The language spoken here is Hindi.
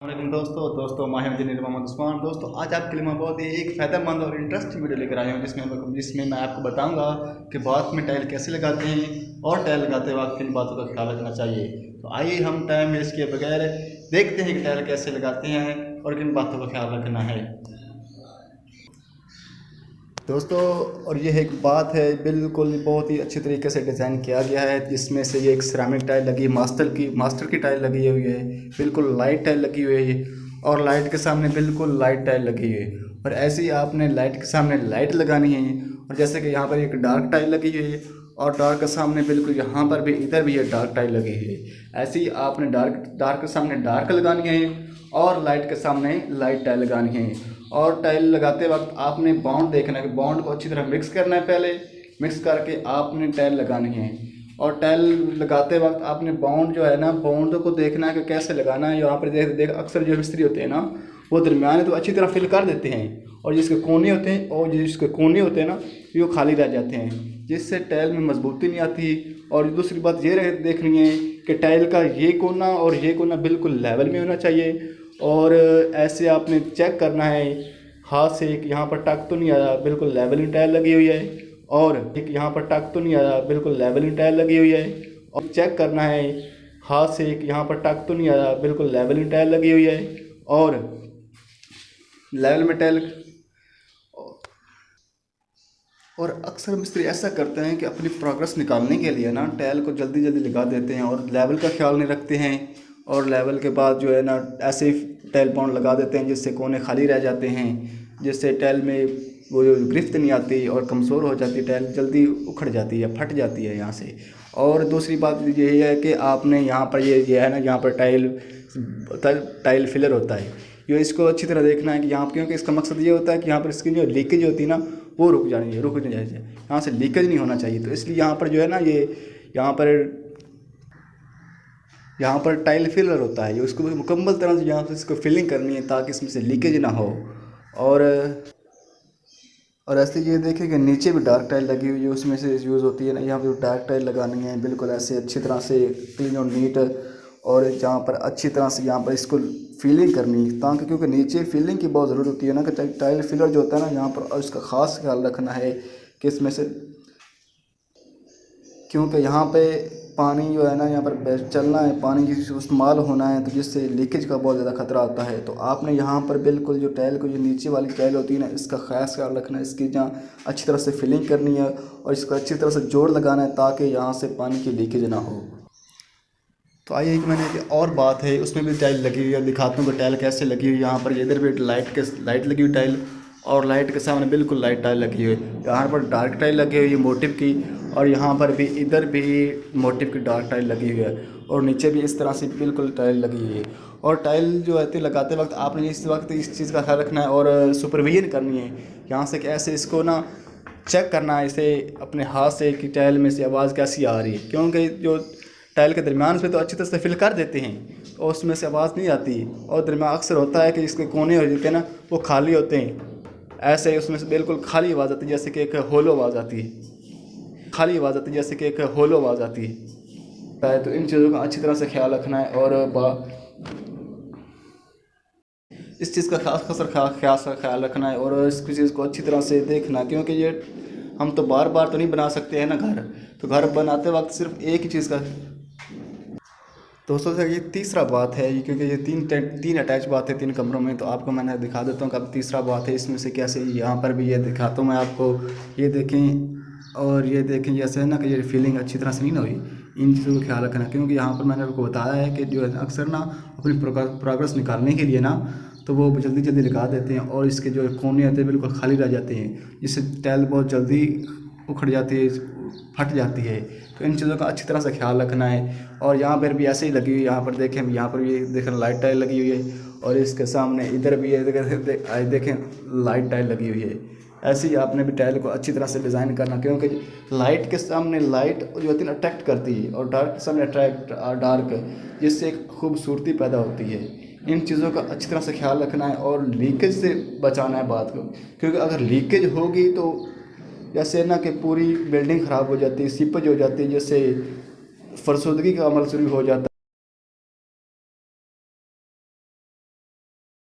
वालेकुम दोस्तों माहिर इंजीनियर मोहम्मद उस्मान। दोस्तों आज आपके लिए मैं बहुत ही एक फ़ायदेमंद और इंटरेस्टिंग वीडियो लेकर आया हूँ जिसमें मैं आपको बताऊंगा कि बाथ में टाइल कैसे लगाते हैं और टाइल लगाते वक्त किन बातों का ख्याल रखना चाहिए। तो आइए हम टाइम वेस्ट किए बगैर देखते हैं कि टाइल कैसे लगाते हैं और किन बातों का ख्याल रखना है दोस्तों। और ये एक बात है, बिल्कुल बहुत ही अच्छी तरीके से डिज़ाइन किया गया है, जिसमें से ये एक सिरेमिक टाइल लगी है, मास्टर की टाइल लगी हुई है, बिल्कुल लाइट टाइल लगी हुई है और लाइट के सामने बिल्कुल लाइट टाइल लगी हुई है। और ऐसे ही आपने लाइट के सामने लाइट लगानी है। और जैसे कि यहाँ पर एक डार्क टाइल लगी हुई है और डार्क के सामने बिल्कुल यहाँ पर भी इधर भी ये डार्क टाइल लगी हुई है। ऐसे ही आपने डार्क के सामने डार्क लगानी है और लाइट के सामने लाइट टाइल लगानी है। और टाइल लगाते वक्त आपने बाउंड देखना है कि बाउंड को अच्छी तरह मिक्स करना है, पहले मिक्स करके आपने टाइल लगानी है। और टाइल लगाते वक्त आपने बाउंड जो है ना, बाउंड को देखना है कि कैसे लगाना है। यहाँ पर देख अक्सर जो मिस्त्री होते हैं ना, वो दरमियान तो अच्छी तरह फिल कर देते हैं और जिसके कोने होते हैं ना, वो खाली रह जाते हैं, जिससे टाइल में मजबूती नहीं आती। और दूसरी बात ये देखनी है कि टाइल का ये कोना और ये कोना बिल्कुल लेवल में होना चाहिए। और ऐसे आपने चेक करना है हाथ से कि यहाँ पर टक तो नहीं आया, बिल्कुल लेवलिंग टाइल लगी हुई है। और एक यहाँ पर टक तो नहीं आया, बिल्कुल लेवलिंग टाइल लगी हुई है। और चेक करना है हाथ से कि यहाँ पर टक तो नहीं आया, बिल्कुल लेवलिंग टाइल लगी हुई है। और लेवल में टाइल। और अक्सर मिस्त्री ऐसा करते हैं कि अपनी प्रोग्रेस निकालने के लिए ना टाइल को जल्दी जल्दी लगा देते हैं और लेवल का ख्याल नहीं रखते हैं। और लेवल के बाद जो है ना, ऐसे ही टाइल बाउंड लगा देते हैं, जिससे कोने खाली रह जाते हैं, जिससे टाइल में वो जो गिरफ्त नहीं आती और कमज़ोर हो जाती है, टाइल जल्दी उखड़ जाती है, फट जाती है यहाँ से। और दूसरी बात ये है कि आपने यहाँ पर ये है ना, यहाँ पर टाइल फिलर होता है, ये इसको अच्छी तरह देखना है कि यहाँ, क्योंकि इसका मकसद ये होता है कि यहाँ पर इसकी जो लीकेज होती है ना, वो रुक नहीं जाए, यहाँ से लीकेज नहीं होना चाहिए। तो इसलिए यहाँ पर जो है ना, यहाँ पर टाइल फिलर होता है, ये उसको मुकम्मल तरह से यहाँ से इसको फिलिंग करनी है ताकि इसमें से लीकेज ना हो। और ऐसे ये देखें कि नीचे भी डार्क टाइल लगी हुई है, उसमें से यूज़ होती है ना, यहाँ पे डार्क टाइल लगानी है बिल्कुल ऐसे अच्छी तरह से क्लीन और नीट। और जहाँ पर अच्छी तरह से यहाँ पर इसको फीलिंग करनी है, ताकि क्योंकि नीचे फीलिंग की बहुत ज़रूरत होती है ना, कि टाइल फिलर जो होता है ना यहाँ पर, उसका ख़ास ख्याल रखना है कि इसमें से, क्योंकि यहाँ पे पानी जो है ना, यहाँ पर चलना है, पानी की इस्तेमाल होना है, तो जिससे लीकेज का बहुत ज़्यादा खतरा आता है। तो आपने यहाँ पर बिल्कुल जो टाइल को, जो नीचे वाली टाइल होती है ना, इसका ख़ास ख्याल रखना है, इसकी जहाँ अच्छी तरह से फिलिंग करनी है और इसको अच्छी तरह से जोड़ लगाना है ताकि यहाँ से पानी की लीकेज ना हो। तो आइए एक मैंने एक और बात है, उसमें भी टाइल लगी हुई है, दिखाता हूँ कि टाइल कैसे लगी हुई है। यहाँ पर इधर भी लाइट लगी हुई टाइल और लाइट के सामने बिल्कुल लाइट टाइल लगी हुई है। यहाँ पर डार्क टाइल लगी हुई है मोटिव की, और यहाँ पर भी इधर भी मोटिव की डार्क टाइल लगी हुई है, और नीचे भी इस तरह से बिल्कुल टाइल लगी हुई है। और टाइल जो है लगाते वक्त आपने इस वक्त इस चीज़ का ख्याल रखना है और सुपरविजन करनी है यहाँ से, कैसे इसको ना चेक करना है इसे अपने हाथ से कि टाइल में से आवाज़ कैसी आ रही है, क्योंकि जो टाइल के दरमियान पे तो अच्छी तरह से फिल कर देते हैं और उसमें से आवाज़ नहीं आती। और दरमियान अक्सर होता है कि इसके कोने हो जाते हैं ना, वो खाली होते हैं, ऐसे उसमें से बिल्कुल खाली आवाज़ आती है, जैसे कि एक होलो आवाज़ आती है, खाली आवाज़ आती है, जैसे कि एक होलो आवाज़ आती है। तो इन चीज़ों का अच्छी तरह से ख्याल रखना है और इस चीज़ का खास ख्याल रखना है और इस चीज़ को अच्छी तरह से देखना, क्योंकि ये हम तो बार बार तो नहीं बना सकते हैं ना घर, तो घर बनाते वक्त सिर्फ एक ही चीज़ का। दोस्तों से ये तीसरा बात है, क्योंकि ये तीन अटैच बात है 3 कमरों में, तो आपको मैंने दिखा देता हूँ कि अब तीसरा बात है इसमें से कैसे। यहाँ पर भी ये दिखाता हूँ मैं आपको, ये देखें और ये देखें, जैसे है ना कि ये फीलिंग अच्छी तरह से नहीं ना हुई, इन चीज़ों का ख्याल रखना, क्योंकि यहाँ पर मैंने आपको बताया है कि जो है अक्सर ना अपनी प्रोग्रेस निकालने के लिए ना, तो वो जल्दी जल्दी लगा देते हैं और इसके जो कोने होते हैं बिल्कुल खाली रह जाते हैं, जिससे टाइल बहुत जल्दी उखड़ जाती है, फट जाती है। तो इन चीज़ों का अच्छी तरह से ख्याल रखना है। और यहाँ पर भी ऐसे ही लगी हुई, यहाँ पर देखें, यहाँ पर भी देखें लाइट टाइल लगी हुई है, और इसके सामने इधर भी है, देखें लाइट टाइल लगी हुई है। ऐसे ही आपने भी टाइल को अच्छी तरह से डिज़ाइन करना, क्योंकि लाइट के सामने लाइट जो होती है अट्रैक्ट करती है और डार्क के सामने डार्क, जिससे एक खूबसूरती पैदा होती है। इन चीज़ों का अच्छी तरह से ख्याल रखना है और लीकेज से बचाना है बात को, क्योंकि अगर लीकेज होगी तो जैसे ना कि पूरी बिल्डिंग ख़राब हो जाती है, सीपेज हो जाती है, जैसे फरसुदगी का अमल शुरू हो जाता है।